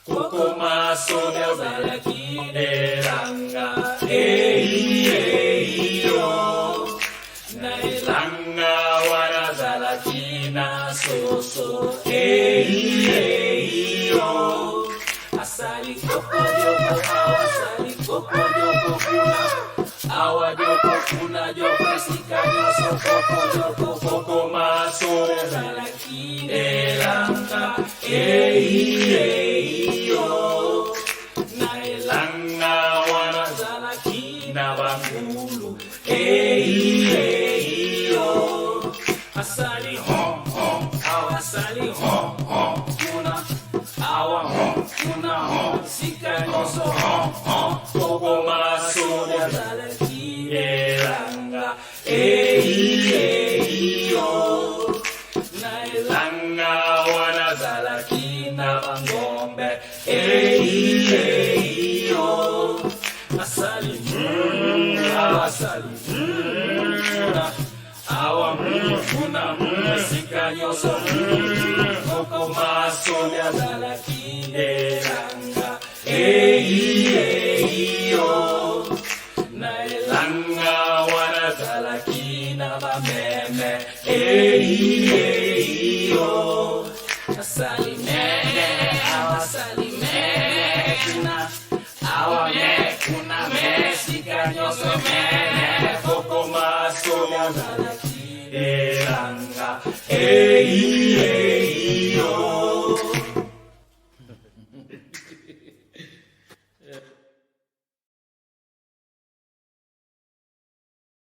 koko masonya zalakine langa yo nailanga wana zalakina soso yo asali koko joko awasali koko joko kuna awa joko kuna joko sika nyoso koko joko koko masonya zalakine langa yo nailanga wana zalakina bangulu yo asali hom hom awasali hom hom kuna awa hom kuna hom sika nyoso hom hom koko masonya zalakine langa yo nailanga wana zalakina bangombe yo asali awasali awa kuna sika nyoso koko masonya zalakine langa yo nailanga wana zalakina bameme yo asali mene awasali mene kuna awa me kuna me sika nyoso mene koko masonya zalakine langa